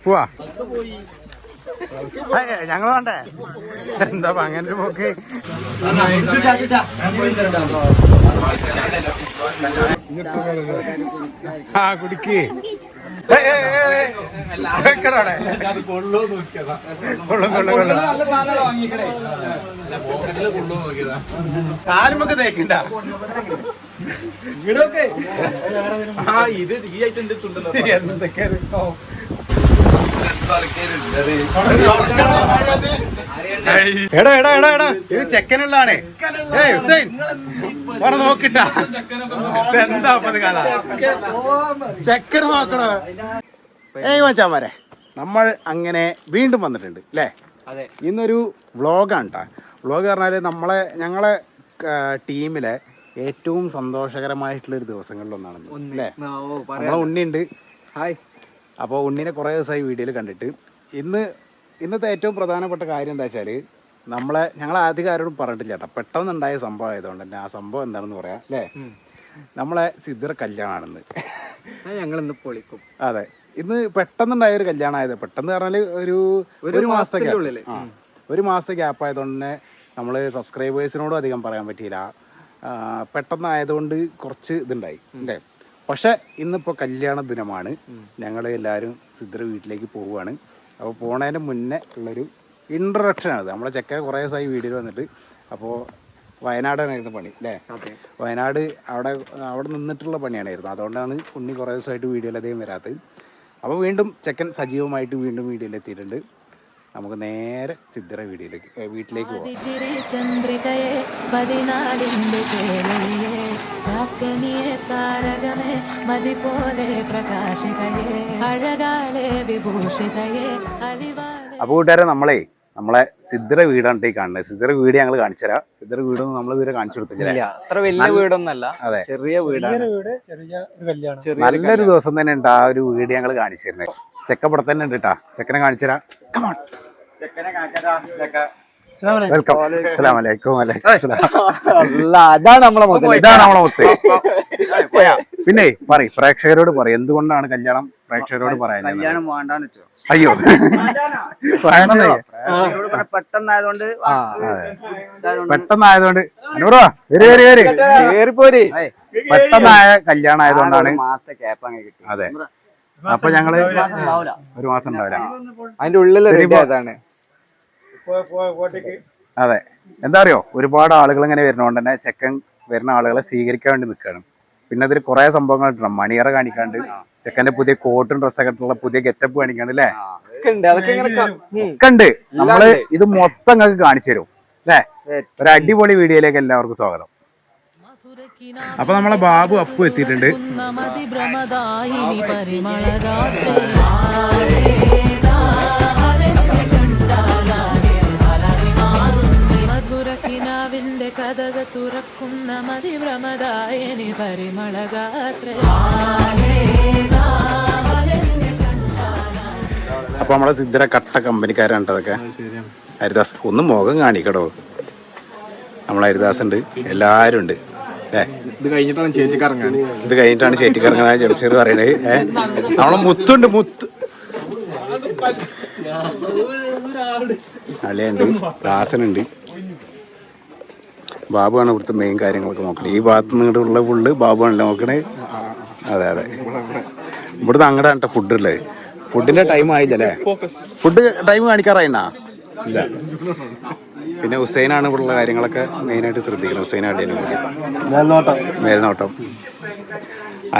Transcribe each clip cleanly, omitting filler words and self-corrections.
പോവാ ഞങ്ങൾ വേണ്ടേ എന്താ അങ്ങനെ ഒരു പോക്ക് ആ കുടിക്ക് കാലുമൊക്കെ തേക്കണ്ട ഇത് എന്തൊക്കെ എടാ എടാ എടാ എടാ ഇത് ചെക്കനുള്ളതാണ് പറ നോക്കിട്ട എന്താ കാല ചെക്കന് നോക്കണോ മച്ചാമാരെ നമ്മൾ അങ്ങനെ വീണ്ടും വന്നിട്ടുണ്ട് അല്ലേ ഇന്നൊരു വ്ളോഗാണ് കേട്ടോ വ്ളോഗ് പറഞ്ഞാൽ ഞങ്ങളെ ടീമിലെ ഏറ്റവും സന്തോഷകരമായിട്ടുള്ളൊരു ദിവസങ്ങളിലൊന്നാണെന്ന് അല്ലേ നമ്മളെ ഉണ്ണിയുണ്ട് ഹായ് അപ്പോൾ ഉണ്ണിനെ കുറേ ദിവസമായി വീഡിയോയിൽ കണ്ടിട്ട് ഇന്നത്തെ ഏറ്റവും പ്രധാനപ്പെട്ട കാര്യം എന്താ വെച്ചാൽ ഞങ്ങൾ ആദ്യം ആരോടും പറഞ്ഞിട്ടില്ല കേട്ടോ പെട്ടെന്നുണ്ടായ സംഭവം ആയതുകൊണ്ട് തന്നെ ആ സംഭവം എന്താണെന്ന് പറയാം അല്ലേ നമ്മളെ സിദ്ദർ കല്യാണമാണെന്ന് ഞങ്ങളിന്ന് പൊളിക്കും. അതെ ഇന്ന് പെട്ടെന്നുണ്ടായ ഒരു കല്യാണം ആയത് പെട്ടെന്ന് പറഞ്ഞാൽ ഒരു മാസത്തെ ഗ്യാപ്പ് ആയതുകൊണ്ട് തന്നെ നമ്മൾ സബ്സ്ക്രൈബേഴ്സിനോടും അധികം പറയാൻ പറ്റിയില്ല. പെട്ടെന്നായതുകൊണ്ട് കുറച്ച് ഇതുണ്ടായി അല്ലേ. പക്ഷെ ഇന്നിപ്പോൾ കല്യാണ ദിനമാണ്. ഞങ്ങൾ എല്ലാവരും സിദ്ദർ വീട്ടിലേക്ക് പോവുകയാണ്. അപ്പോൾ പോണതിന് മുന്നേ ഉള്ളൊരു ഇൻട്രൊഡക്ഷനാണ്. നമ്മളെ ചെക്കൻ കുറേ ദിവസമായി വീഡിയോയിൽ വന്നിട്ട്. അപ്പോൾ വയനാടായിരുന്നു പണി അല്ലേ. വയനാട് അവിടെ നിന്നിട്ടുള്ള പണിയാണായിരുന്നു. അതുകൊണ്ടാണ് ഉണ്ണി കുറേ ദിവസമായിട്ട് വീഡിയോയിൽ അധികം വരാത്തത്. അപ്പോൾ വീണ്ടും ചെക്കൻ സജീവമായിട്ട് വീണ്ടും വീഡിയോയിൽ എത്തിയിട്ടുണ്ട്. നമുക്ക് നേരെ സിദ്ദറ വീട്ടിലേക്ക് പോകാം. അപ്പോൾ കൂട്ടുകാരെ നമ്മളെ സിദ്ദറ വീടാണ് കാണുന്നത്. സിദ്ദറ വീട് ഞങ്ങൾ കാണിച്ചു തരാം. സിദ്ദറ വീടൊന്നും നമ്മൾ ഇതുവരെ കാണിച്ചു കൊടുത്തില്ല. അത്ര വലിയ വീടൊന്നല്ല, അതെ ചെറിയ വീടാണ്. നല്ലൊരു ദിവസം തന്നെ ഉണ്ട് ആ ഒരു വീട് ഞങ്ങൾ കാണിച്ചു തരുന്നത്. ചെക്കപ്പട തന്നെ ഉണ്ട് കേട്ടാ. ചെക്കനെ കാണിച്ചു തരാം. വെൽക്കം. അസ്സലാമു അലൈക്കും. അതാണ് നമ്മളെ മുത്ത്. പിന്നെ പ്രേക്ഷകരോട് പറയും എന്തുകൊണ്ടാണ് കല്യാണം പ്രേക്ഷകരോട് പറയാൻ. അയ്യോ പെട്ടെന്നായതുകൊണ്ട് പെട്ടെന്നായ കല്യാണം ആയതുകൊണ്ടാണ്. അതെ അപ്പൊ ഞങ്ങള് ഒരു മാസം ഉണ്ടാവില്ല അതിന്റെ ഉള്ളിൽ. അതെ എന്താ അറിയോ, ഒരുപാട് ആളുകൾ ഇങ്ങനെ വരുന്നോണ്ട് തന്നെ ചെക്കൻ വരുന്ന ആളുകളെ സ്വീകരിക്കാൻ വേണ്ടി നിൽക്കുകയാണ്. പിന്നെ അതിൽ കുറെ സംഭവങ്ങൾ ഇട്ടണം. മണിയറ കാണിക്കാണ്ട്, ചെക്കന്റെ പുതിയ കോട്ടും ഡ്രസ്സൊക്കെ ഇട്ടുള്ള പുതിയ ഗെറ്റപ്പ് കാണിക്കാണ്ട് അല്ലേ. ഒക്കെ ഉണ്ട്. നമ്മള് ഇത് മൊത്തം നിങ്ങൾക്ക് കാണിച്ചു തരും അല്ലേ. ഒരു അടിപൊളി വീഡിയോയിലേക്ക് എല്ലാവർക്കും സ്വാഗതം. അപ്പൊ നമ്മളെ ബാബു അപ്പു എത്തിയിട്ടുണ്ട്. കഥക തുറക്കുന്ന മതിഭ്രമദായനി പരിമളഗാത്ര. അപ്പൊ നമ്മളെ സിദ്ദറ കട്ട കമ്പനിക്കാരാണ് അതൊക്കെ. ഹരിദാസ് ഒന്ന് മുഖം കാണിക്കടോ. നമ്മളെ ഹരിദാസ് ഉണ്ട്, എല്ലാരും ഉണ്ട്. ഇത് കഴിഞ്ഞിട്ടാണ് ചേറ്റിക്കിറങ്ങാൻ ജംഷീർ പറയണത്. നമ്മളെ മുത്തുണ്ട്, മുത്ത് അളിയുണ്ട്, ദാസനുണ്ട്. ബാബുവാണ് ഇവിടുത്തെ മെയിൻ കാര്യങ്ങളൊക്കെ നോക്കണേ. ഈ ഭാഗത്ത് നിന്നുള്ള ഫുള്ള് ബാബുവാണല്ലോ നോക്കണേ. അതെ അതെ ഇവിടുന്ന് അങ്ങടെ കേട്ടോ ഫുഡ് ഉള്ളത്. ഫുഡിന്റെ ടൈം ആയില്ലല്ലേ. ഫുഡ് ടൈം കാണിക്കാറായിന്നാ ഇല്ല. പിന്നെ ഹുസൈനാണ് ഇവിടെയുള്ള കാര്യങ്ങളൊക്കെ മെയിനായിട്ട് ശ്രദ്ധിക്കണം. ഹുസൈൻ അടിയനെ മേൽനോട്ടം.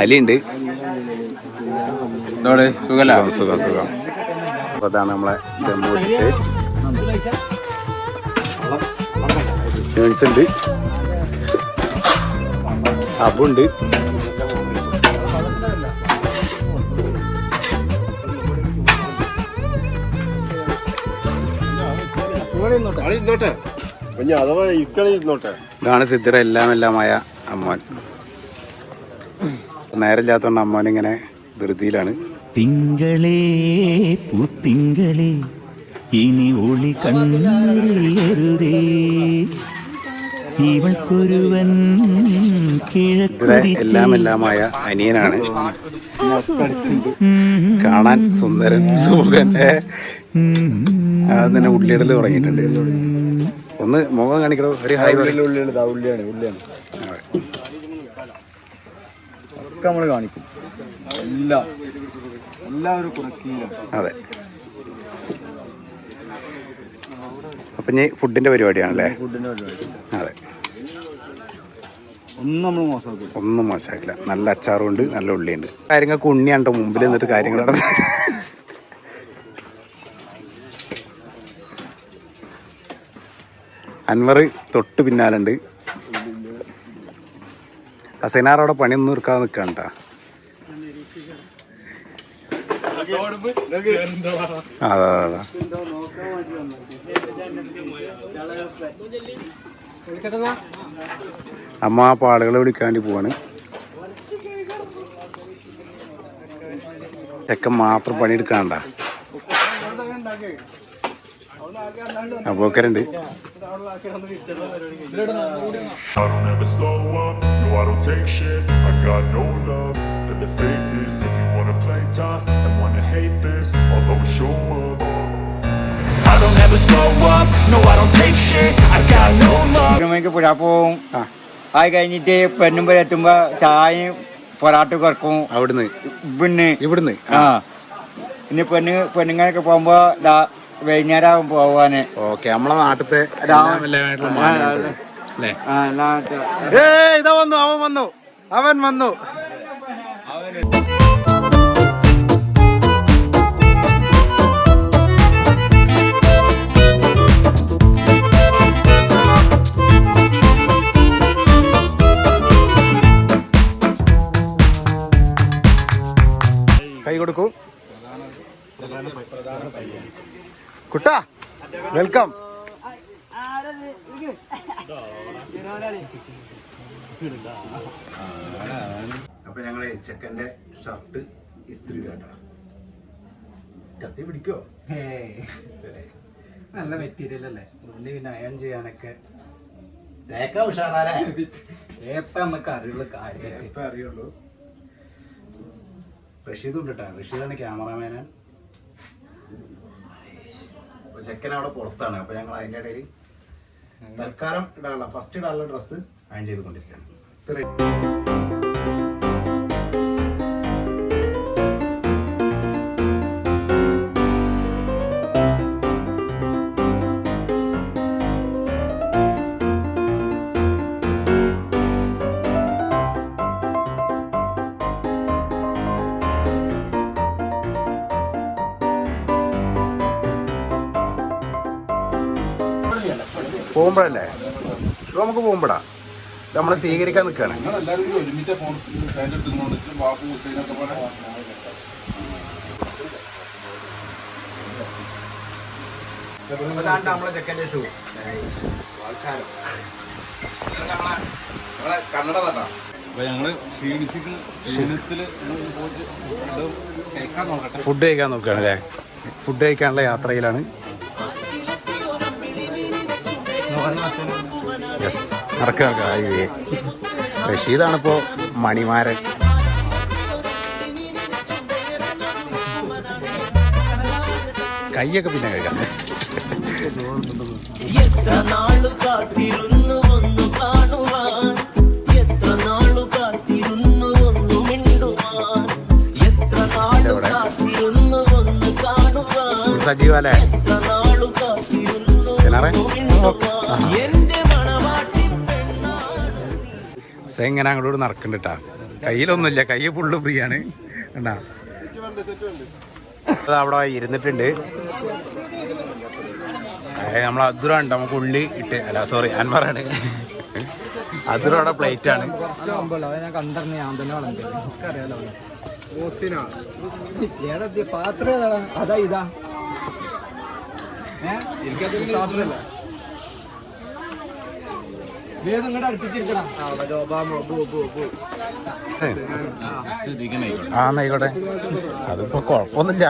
അലിയുണ്ട്. സുഖം. അപ്പൊ അതാണ് നമ്മളെ ജമ്മൂരിച്ച് ഉണ്ട്, അബുണ്ട്. ഇതാണ് സിദ്ദറ എല്ലാമായ അമ്മോൻ. നേരമില്ലാത്തോണ്ട് അമ്മോൻ ഇങ്ങനെ ധൃതിയിലാണ്. തിങ്കളേ പൂത്തിങ്കളേ ഇനി ഒളി കണ്ണറിയരുതേ. ഇവൾക്കൊരുവൻ എല്ലാമായ അനിയനാണ്, കാണാൻ സുന്ദരൻ സുഖൻ. തന്നെ ഉള്ളിയിടൽ തുടങ്ങിയിട്ടുണ്ട്. ഒന്ന് മുഖം കാണിക്കണോ? ഒരു ഹായ് ഉള്ളിയാണ് ഒക്കെ നമ്മള് കാണിക്കും. എല്ലാവരും അതെ. അപ്പൊ ഇനി ഫുഡിന്റെ പരിപാടിയാണല്ലേ? അതെ. ഒന്നും മോശമാക്കില്ല. നല്ല അച്ചാറുണ്ട്, നല്ല ഉള്ളിയുണ്ട്. കാര്യങ്ങൾക്ക് ഉണ്ണിയാണ്ടോ മുമ്പിൽ നിന്നിട്ട് കാര്യങ്ങൾ നടന്നു. അൻവർ തൊട്ട് പിന്നാലുണ്ട്. ഹസൈനാറവിടെ പണിയൊന്നും എടുക്കാതെ നിൽക്കണ്ട. അതാ അതാ അമ്മ അപ്പോൾ ആളുകളെ വിളിക്കാൻ വേണ്ടി പോവാണ്. ചെക്കൻ മാത്രം പണിയെടുക്കാണ്ട അപ്പോക്കരുണ്ട്. I don't ever slow up, no I don't take shit. I got no love for the fakeness. If you wanna play tough and wanna hate this, I'll always show up. I don't ever slow up, no I don't take shit. I got no love. പുഴാപ്പോവും ആയി കഴിഞ്ഞിട്ട് പെണ്ണുമ്പോൾ എത്തുമ്പോ ചായയും പൊറാട്ട കുറക്കും. അവിടുന്ന് ഇവിടുന്ന് ഇനി പെണ്ണുങ്ങളൊക്കെ പോകുമ്പോ വൈകുന്നേരം പോവാന്. ഓക്കെ, നമ്മളെ നാട്ടിലത്തെ ഇതാ വന്നു, അവൻ വന്നു. കൈ കൊടുക്കൂ കുട്ടാ, വെൽക്കം. അപ്പൊ ഞങ്ങള് ചെക്കന്റെ ഷർട്ട് ഇസ്ത്രി കേട്ടാ. കത്തി പിടിക്കോ? നല്ല മെറ്റീരിയൽ അല്ലേ? ഉള്ളി പിന്നെ അയൺ ചെയ്യാനൊക്കെ തേക്കാ ഉഷാറല്ലേ? നമുക്ക് അറിയുള്ളൂ കാര്യം. ഇപ്പൊ അറിയുള്ളൂ. റഷീദ് ഉണ്ട് കേട്ടാ. റഷീദാണ് ക്യാമറമാന്. അപ്പൊ ചെക്കൻ അവിടെ പുറത്താണ്. അപ്പൊ ഞങ്ങൾ അതിന്റെ ഇടയിൽ തൽക്കാലം ഫസ്റ്റ് ഇടാനുള്ള ഡ്രസ്സ് അയൺ ചെയ്തുകൊണ്ടിരിക്കുകയാണ്. പോകുമ്പോഴല്ലേ ഷോ നമുക്ക് പോകുമ്പോഴാ നമ്മളെ സ്വീകരിക്കാൻ നിൽക്കുകയാണ്. നമ്മളെ ചെക്കൻ്റെ ഷൂ ആൾക്കാരോ കന്നഡ തട്ടാ. ഫുഡ് കഴിക്കാൻ നോക്കുകയാണ് അല്ലേ? ഫുഡ് കഴിക്കാനുള്ള യാത്രയിലാണ്. യെസ്, നടക്കുക. റഷീദാണിപ്പോ മണിമാരൻ. കൈയൊക്കെ പിന്നെ കഴിക്കാം. എത്ര നാളു കാത്തിരുന്നു ഒന്നു കാണുവാൻ, എത്ര നാളു കാത്തിരുന്നു ഒന്നു മിണ്ടുവാൻ, എത്ര നാളു കാത്തിരുന്നു ഒന്നു കാണുവാൻ, സജീവല്ലേ? എത്ര നാളു കാത്തിരുന്നു ഒന്നു മിണ്ടുവാൻ, എന്റെ മണവാട്ടി പെണ്ണാണ്. ഇങ്ങനെ അങ്ങോട്ട് നടക്കണ്ടിട്ടാ. കയ്യിലൊന്നുമില്ല, കൈ ഫുള്ള് ഫ്രീ ആണ്. കണ്ടാ അത് അവിടെ ഇരുന്നിട്ടുണ്ട്. നമ്മൾ അതുറാണ് നമുക്ക് ഉള്ളി ഇട്ട്, അല്ല സോറി അൻവറാണ്. അതുറോടെ പ്ലേറ്റ് ആണ്. അതാ ഇതാ ആയിക്കോട്ടെ, അതിപ്പോ കുഴപ്പമൊന്നുമില്ല.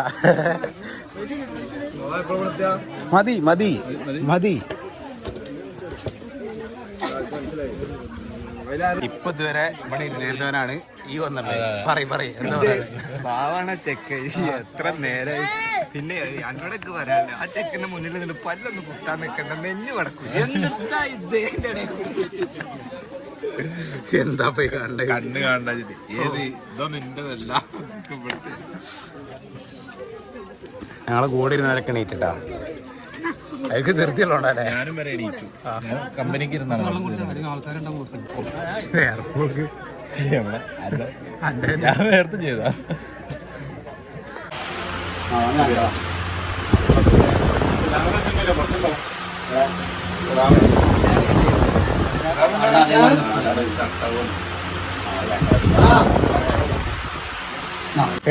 മതി മതി മതി. ഇപ്പൊ ഇതുവരെ ഇവിടെ ഇരുന്നിരുന്നവനാണ് ഈ വന്നത്. പറയും എന്താ പാവാണ് ചെക്ക് എത്ര നേരമായി. പിന്നെ എന്നോടൊക്കെ പറയാനില്ല, ആ ചെക്കിന്റെ മുന്നിൽ നിന്ന് പല്ലൊന്ന് കുത്താൻ നിൽക്കണ്ട, നെഞ്ഞു കിടക്കും. എന്താ ഇതേന്റെ എന്താ പോയി കണ്ട കണ്ണ് കാണണ്ട ഏത് ഇതോ നിന്റെതല്ല. ഞങ്ങളെ കൂടെ ഇരുന്നവരൊക്കെ നീറ്റിട്ടാ അവർക്ക് ധൃതിയുള്ളോണ്ടല്ലേ. ഞാനും വരെ എണീറ്റു. കമ്പനിക്ക് ഇരുന്നാണ് ഞാൻ നേരത്തെ ചെയ്താ.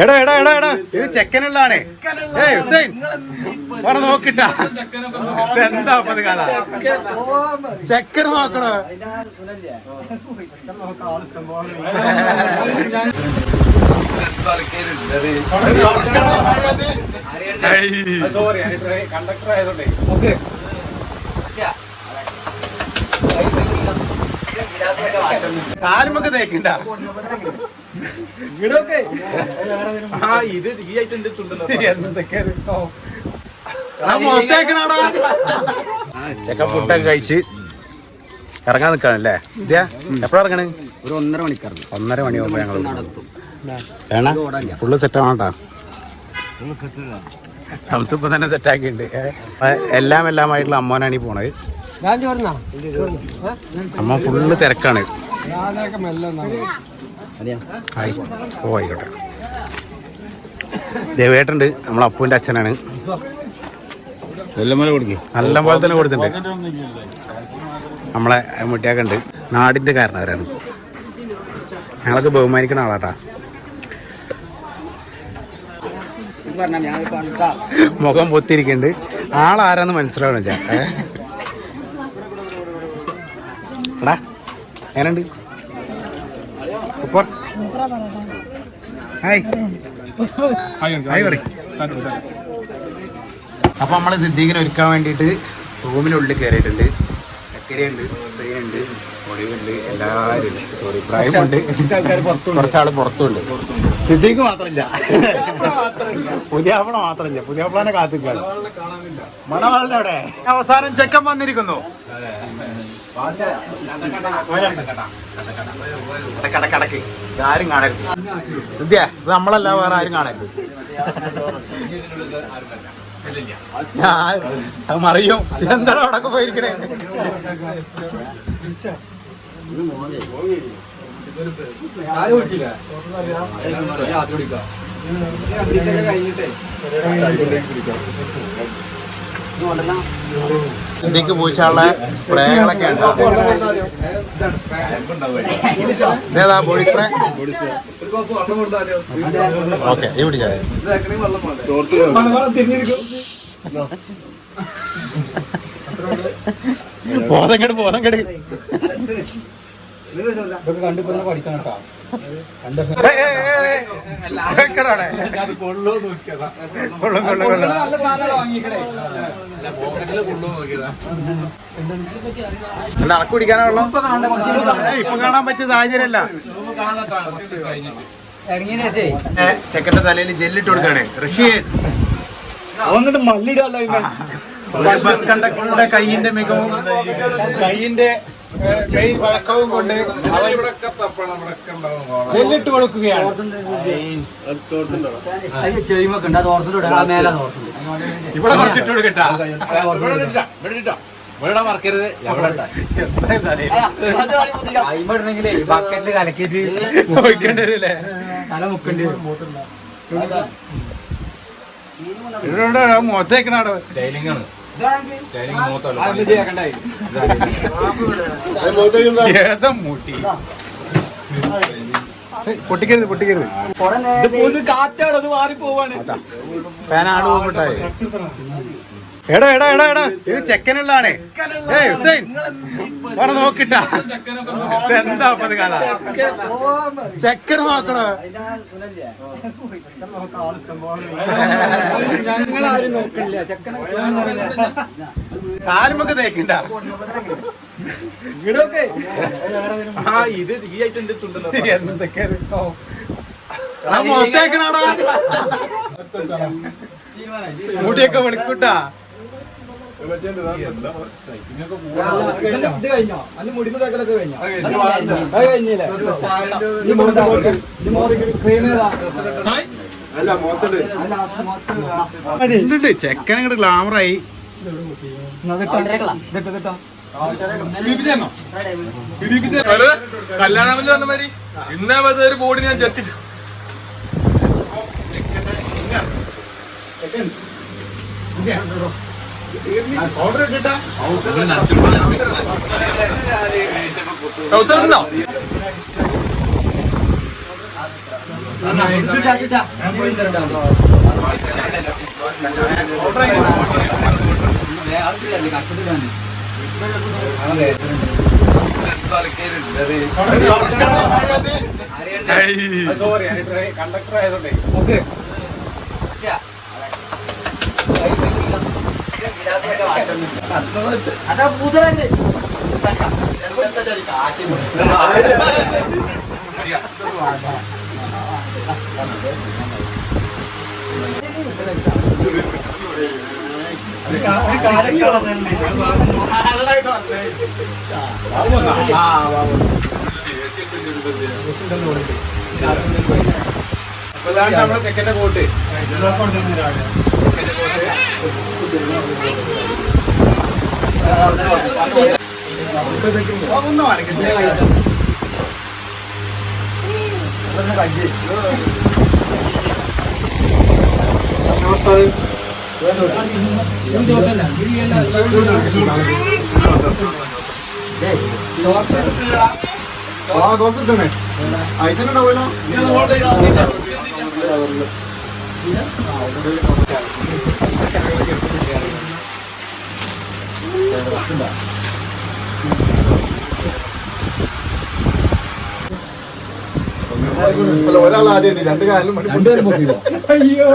എടാ ഇത് ചെക്കനുള്ളതാണ്. ഏയ് ഹുസൈൻ പറ നോക്കിട്ടാ എന്താ കഥ ചെക്കന് നോക്കണോ. സോറി കണ്ടക്ടർ ആയതുകൊണ്ടേ കാലുമൊക്കെ തേക്കണ്ട. ചെക്കൻ ഫുഡൊക്കെ കഴിച്ച് ഇറങ്ങാൻ നിക്കാണല്ലേ. എപ്പോഴാ ഇറങ്ങണേ? ഒരു 1.5 മണിക്കാണ്. 1.5 മണിയാകുമ്പോ ഞങ്ങൾ വേണ ഫുള്ള് സെറ്റാണോട്ടാ. ഇപ്പൊ തന്നെ സെറ്റാക്കിണ്ട്. എല്ലാമായിട്ടുള്ള അമ്മോനാണ് ഈ പോണത്. അമ്മ ഫുള്ള് തിരക്കാണ്. ആയിക്കോട്ടെ. ദേവേട്ടുണ്ട്, നമ്മളെ അപ്പൂന്റെ അച്ഛനാണ്. നല്ല പോലെ തന്നെ കൊടുത്തിട്ടുണ്ട്. നമ്മളെ മുട്ടിയാക്കുണ്ട്. നാടിന്റെ കാരണവരാണ്. ഞങ്ങളൊക്കെ ബഹുമാനിക്കുന്ന ആളാട്ടാ. മുഖം പൊത്തിരിക്കുന്നുണ്ട്. ആളാരാന്ന് മനസ്സിലാവണം വെച്ചാ. എടാ എങ്ങനെയുണ്ട്? അപ്പൊ നമ്മള് സിദ്ദീഖിനെ ഒരുക്കാൻ വേണ്ടിയിട്ട് റൂമിനുള്ളിൽ കയറിയിട്ടുണ്ട്. ചക്കരയുണ്ട്, ഹുസൈനുണ്ട്, ഒടിവുണ്ട്, എല്ലാവരും സോറി പ്രായമുണ്ട്. കുറച്ചാള് പുറത്തുണ്ട്. സിദ്ദീഖ് മാത്രമില്ല, പുതിയാപ്പിള മാത്രമില്ല. പുതിയാപ്പിളനെ കാത്തിക്കാണ്. മണവാളിന്റെ അവിടെ അവസാനം ചെക്കൻ വന്നിരിക്കുന്നു. കടക്ക് ആരും കാണരുത്. സിദ്ധ്യ ഇത് നമ്മളല്ല, വേറെ ആരും കാണരുത്. അത് മറിയും. എന്താണ് അവിടെ പോയിരിക്കണേ? സിദ്ധിക്ക് പൂശാനുള്ള സ്പ്രേകളൊക്കെ ഉണ്ട്. ഇതേതാ ബോഡി സ്പ്രേ? ഓക്കെ ഈ പിടിച്ചാൽ പോതങ്ങട് പോതങ്ങട്. അനക്ക് കുടിക്കാനാ വെള്ളം? ഇപ്പൊ കാണാൻ പറ്റിയ സാഹചര്യമല്ല. ചെക്കന്റെ തലയിൽ ജെല്ലിട്ട് കൊടുക്കാണ്. റഷീദ് ബസ് കണ്ടക്ടറുടെ കൈയിന്റെ മികവും കൈയിന്റെ വഴക്കവും കൊണ്ട് ജെല്ലിട്ട് കൊടുക്കുകയാണ്. ഇവിടെ കുറച്ചിട്ട് കൊടുക്കട്ടാ. ബക്കറ്റില് കലക്കിട്ട് വരൂല്ലേ? തല മുക്കേണ്ടി വരും. മൊത്തേക്കണാടോ. ഏതാ മൂട്ടി? പൊട്ടിക്കരുത് പൊട്ടിക്കരുത്. കാറ്റാണത് മാറിപ്പോവാണ്. ഫാൻ ആട് പോകട്ടായി. എടാ ഇത് ചെക്കനുള്ളതാണ്. ഏയ് ഹുസൈൻ പറ നോക്കിട്ടാ എന്താ കഥ. ചെക്കന് നോക്കണോ? കാലുമൊക്കെ തേക്കണ്ട. ഇത് ഈ ആയിട്ട് എത്തുണ്ടല്ലോ മുടിയൊക്കെ വെളുക്കൂട്ടാ. ചെക്കൻ അങ്ങോട്ട് ഗ്ലാമറായി. കല്യാണം പറഞ്ഞ മാതിരി ഇന്നേ ഒരു ബോഡി ഞാൻ ചെട്ടി അവസരമുണ്ടോ? സോറി കണ്ടക്ടർ ആയതുകൊണ്ടേ. അതാണ് നമ്മളെ ചെക്കന്റെ കോട്ട്. ഒന്നും അയച്ചിട്ടുണ്ടാവുമല്ലോ. ഒരാൾ ആദ്യം രണ്ട് കാലിലും അയ്യോ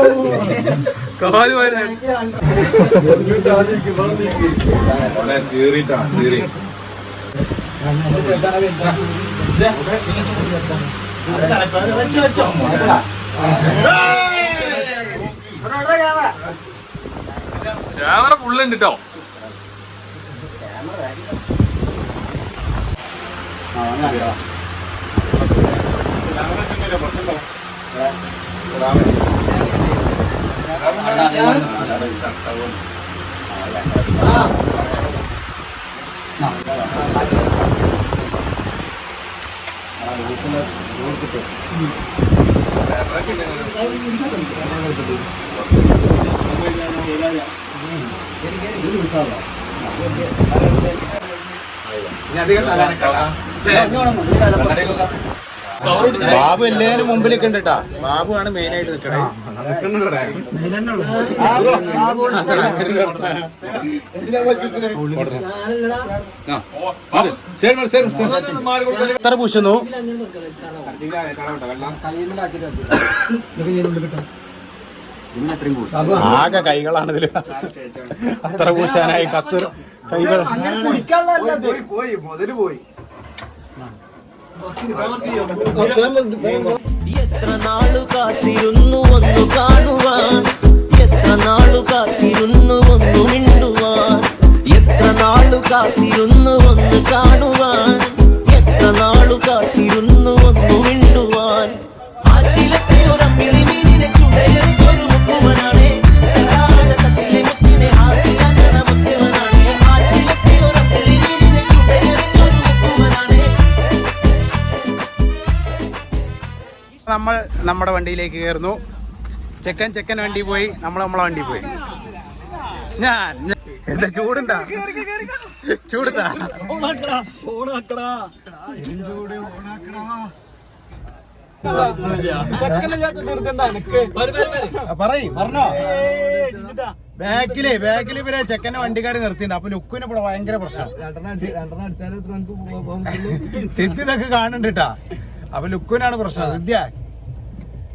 ക്യാമറ ഫുള്ളുണ്ട് കേട്ടോ. ബാബു എല്ലാരും മുമ്പിലേക്ക് ഉണ്ട് കേട്ടാ. ബാബു ആണ് മെയിൻ ആയിട്ട് നിൽക്കണേ. എത്ര പൂശുന്നു? ആകെ കൈകളാണ് ഇതില്. അത്ര പൂശാനായി 10 കൈകൾ. പോയി മുതല് പോയി. എത്ര നാളു കാത്തിരുന്നു ഒന്നു കാണുവാൻ, എത്ര നാളു കാത്തിരുന്നു ഒന്നു മിണ്ടുവാൻ, എത്ര നാളു കാത്തിരുന്നു ഒന്ന് കാണുവാൻ, എത്ര നാളു കാത്തിരുന്നു ഒന്നു മിണ്ടുവാൻ. ആറ്റിലെത്തിയൊരമ്മിളി മീനിനെ ചുടയറിഞ്ഞൊരു മുക്കുവനാണേ, തട്ടിലെ മുത്തിനെ ഹാസ്യന മുത്തിവനാണേ. ആറ്റിലെത്തിയൊരമ്മിളി മീനിനെ ചുടയറിഞ്ഞൊരു മുക്കുവനാണേ. നമ്മൾ നമ്മുടെ വണ്ടിയിലേക്ക് കയറുന്നു. ചെക്കൻ വണ്ടി പോയി, നമ്മളെ വണ്ടി പോയി. ഞാൻ എന്താ ചൂടുണ്ടാ? ചൂടുണ്ടാ? പറഞ്ഞോ. ബാക്കില് ഇവരെ ചെക്കന്റെ വണ്ടിക്കാര് നിർത്തിണ്ട്. അപ്പൊ ലുക്കിന് ഇവിടെ ഭയങ്കര പ്രശ്നം. സിദ്ധി ഇതൊക്കെ കാണുന്നുണ്ട് കേട്ടാ. അപ്പൊ ലുക്കിനാണ് പ്രശ്നം. സിദ്ധ്യ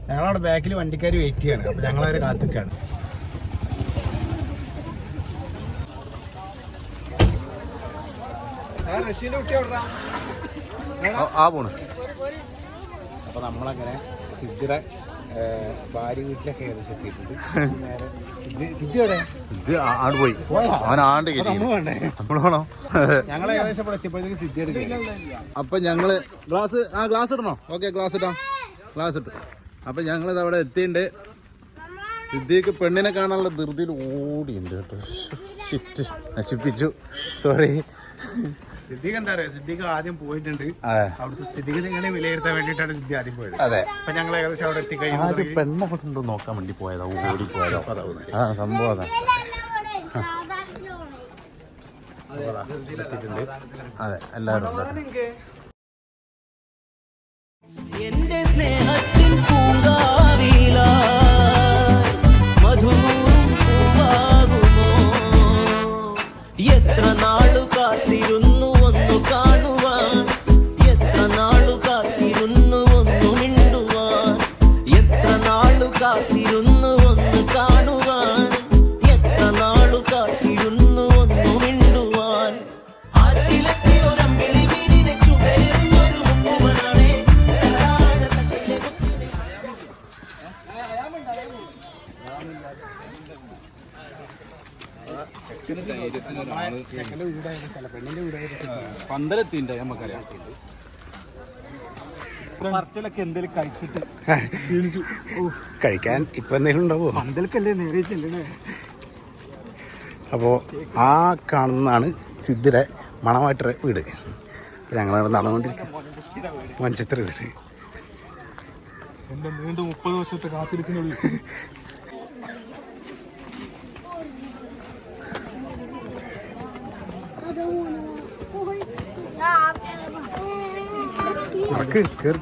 ഞങ്ങളവിടെ ബാക്കിൽ വണ്ടിക്കാർ വെയിറ്റ് ചെയ്യാണ്. അപ്പൊ ഞങ്ങളവരെ കാത്തിക്കാണ്. ആ പോണ്. അപ്പൊ നമ്മളങ്ങനെ സിദ്ധിയുടെ ഭാര്യ വീട്ടിലൊക്കെ ഏകദേശം എത്തിയിട്ടുണ്ട്. സിദ്ധി എവിടെ? ഇത് ആട് പോയി, അവൻ ആണ്ട് നമ്മൾ വേണോ? ഞങ്ങൾ ഏകദേശം ഇവിടെ എത്തിയപ്പോഴത്തേക്ക് സിദ്ധി എടുക്കുക. അപ്പൊ ഞങ്ങള് ഗ്ലാസ് ഇടണോ? ഓക്കെ, ഗ്ലാസ് ഇട്ടോ, ഗ്ലാസ് ഇട്ടു. അപ്പൊ ഞങ്ങളിത് അവിടെ എത്തിയിട്ടുണ്ട്. സിദ്ധിക്ക് പെണ്ണിനെ കാണാനുള്ള ധൃതിയിൽ ഓടിയുണ്ട് കേട്ടോ. ഷിറ്റ്, നശിപ്പിച്ചു, സോറി. സിദ്ദിഖ് എന്താ പറയുക, സിദ്ദിഖ് ആദ്യം പോയിട്ടുണ്ട്. അവിടുത്തെ സ്ഥിതിഗതികളെ വിലയിരുത്താൻ വേണ്ടിയിട്ടാണ് സിദ്ധി ആദ്യം പോയത്. അതെ, അപ്പൊ ഞങ്ങൾ ഏകദേശം അവിടെ എത്തിക്കഴിഞ്ഞു. ആദ്യം പെണ്ണെ കൊണ്ടോ നോക്കാൻ വേണ്ടി പോയതാ, ഓടിപ്പോയതാ. ആ സംഭവം അതാ. എത്തിയിട്ടുണ്ട്. അതെ, എല്ലാവരും ഉണ്ട്. എന്റെ സ്നേഹത്തിൻ പൂങ്കാവിലാ മധുവും പൂവാകുമോ എത്ര നാളു കാത്തിരുന്നു ഒന്നു കാണുവാൻ എത്ര നാളു കാത്തിരുന്നു ഒന്നു മിണ്ടുവാൻ എത്ര നാളു കാത്തിരുന്നു ഒന്ന് കാണുവാൻ എത്ര നാളു കാത്തിരുന്നു ഒന്നു മിണ്ടുവാൻ ആറ്റിലെത്തി ഒരമ്പിളി മീനിനെ ചുടരുന്നൊരു മുക്കുവനാണേ ചെക്കൻ്റെ വീടായിരുന്നു, പെണ്ണിന്റെ വീടായിരുന്നു. പന്തലെത്തിണ്ട് നമുക്കറിയാം. പറച്ചിലൊക്കെ എന്തെങ്കിലും കഴിച്ചിട്ട് കഴിക്കാൻ ഇപ്പൊ എന്തെങ്കിലും ഉണ്ടാവോ? പന്തലക്കല്ലേ നേരെ. അപ്പോൾ ആ കാണുന്നതാണ് സിദ്ധിയുടെ മണമായിട്ടൊരു വീട്. അപ്പോൾ ഞങ്ങളവിടെ നടന്നുകൊണ്ടിരിക്കും മഞ്ചത്ര വീട്. എന്റെ നീണ്ട 30 വർഷത്തെ കാത്തിരിക്കുന്ന കേറി കേറി.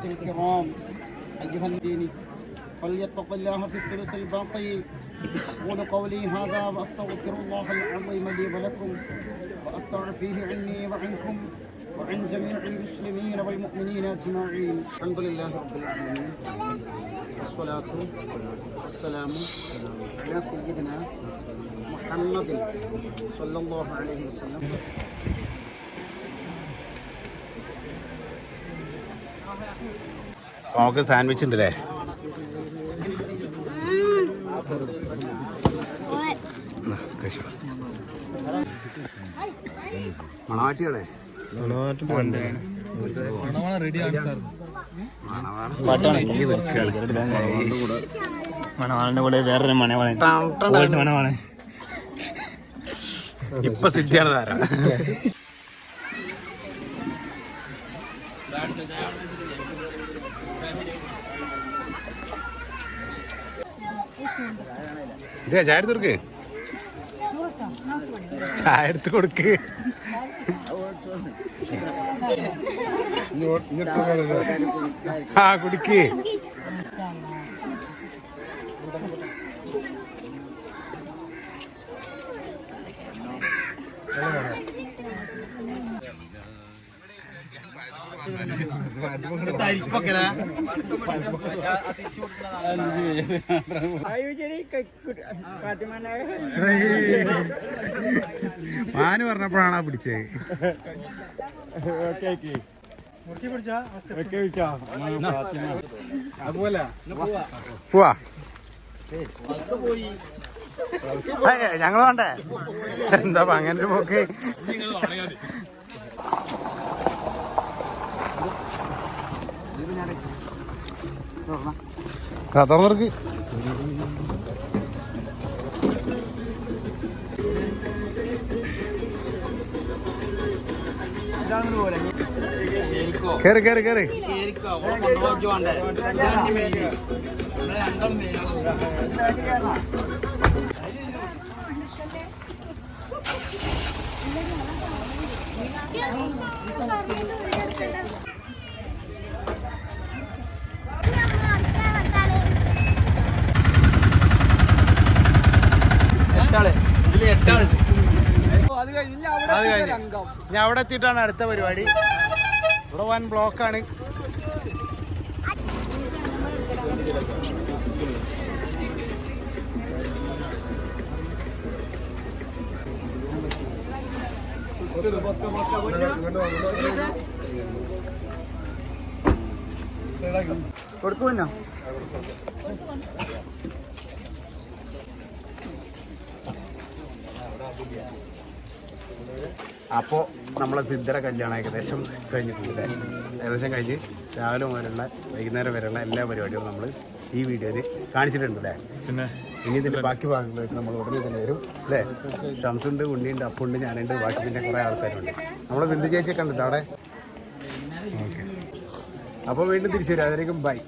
الكرام أيها الدين فليتق الله في الثلث الباقي أقول قولي هذا وأستغفر الله العظيم لي ولكم وأستغفره عني وعنكم وعن جميع المسلمين والمؤمنين أجمعين الحمد لله رب العالمين والصلاة والسلام على سيدنا محمد صلى الله عليه وسلم. നമുക്ക് സാൻഡ്വിച്ച് ഉണ്ടല്ലേ? മണവാട്ടിയാണേ? മണവാളിന്റെ കൂടെ വേറൊരു മണവാളൻ ഇപ്പൊ സിദ്ധിയാണ് താരം. ഇതേ ചായ എടുത്ത് കൊടുക്ക്, ചായ എടുത്ത് കൊടുക്ക്. ആ കുടിക്ക്. മാന് പറഞ്ഞപ്പോഴാണ് പിടിച്ചത്. പോവാ, ഞങ്ങൾ വേണ്ടേ? എന്താ അങ്ങനെ ഒരു പോക്ക്? തുറന്നവർക്ക് കേറി കേറി കേറി. ഞാൻ അവിടെ എത്തിയിട്ടാണ് അടുത്ത പരിപാടി. ഇവിടെ വൻ ബ്ലോക്കാണ്. കൊടുക്കുമല്ലോ. അപ്പോൾ നമ്മളെ സിദ്ധര കല്യാണം ഏകദേശം കഴിഞ്ഞിട്ടുണ്ട്. ഏകദേശം കഴിഞ്ഞ് രാവിലെ മുതലുള്ള വൈകുന്നേരം വരെയുള്ള എല്ലാ പരിപാടികളും നമ്മൾ ഈ വീഡിയോയിൽ കാണിച്ചിട്ടുണ്ട് അല്ലേ. പിന്നെ ഇനി ഇതിൻ്റെ ബാക്കി ഭാഗങ്ങളായിട്ട് നമ്മൾ ഉടനെ തന്നെ വരും അല്ലേ. ഷംസുണ്ട്, ഉണ്ണിയുണ്ട്, അപ്പുണ്ട്, ഞാനുണ്ട്, ബാക്കി പിന്നെ കുറേ ആൾക്കാരുണ്ട്. നമ്മളെ ബിന്ദു ചേച്ചിയൊക്കെ ഉണ്ട് അവിടെ. ഓക്കെ, അപ്പോൾ വീണ്ടും തിരിച്ചു വരും. അതിലേക്കും ബൈ.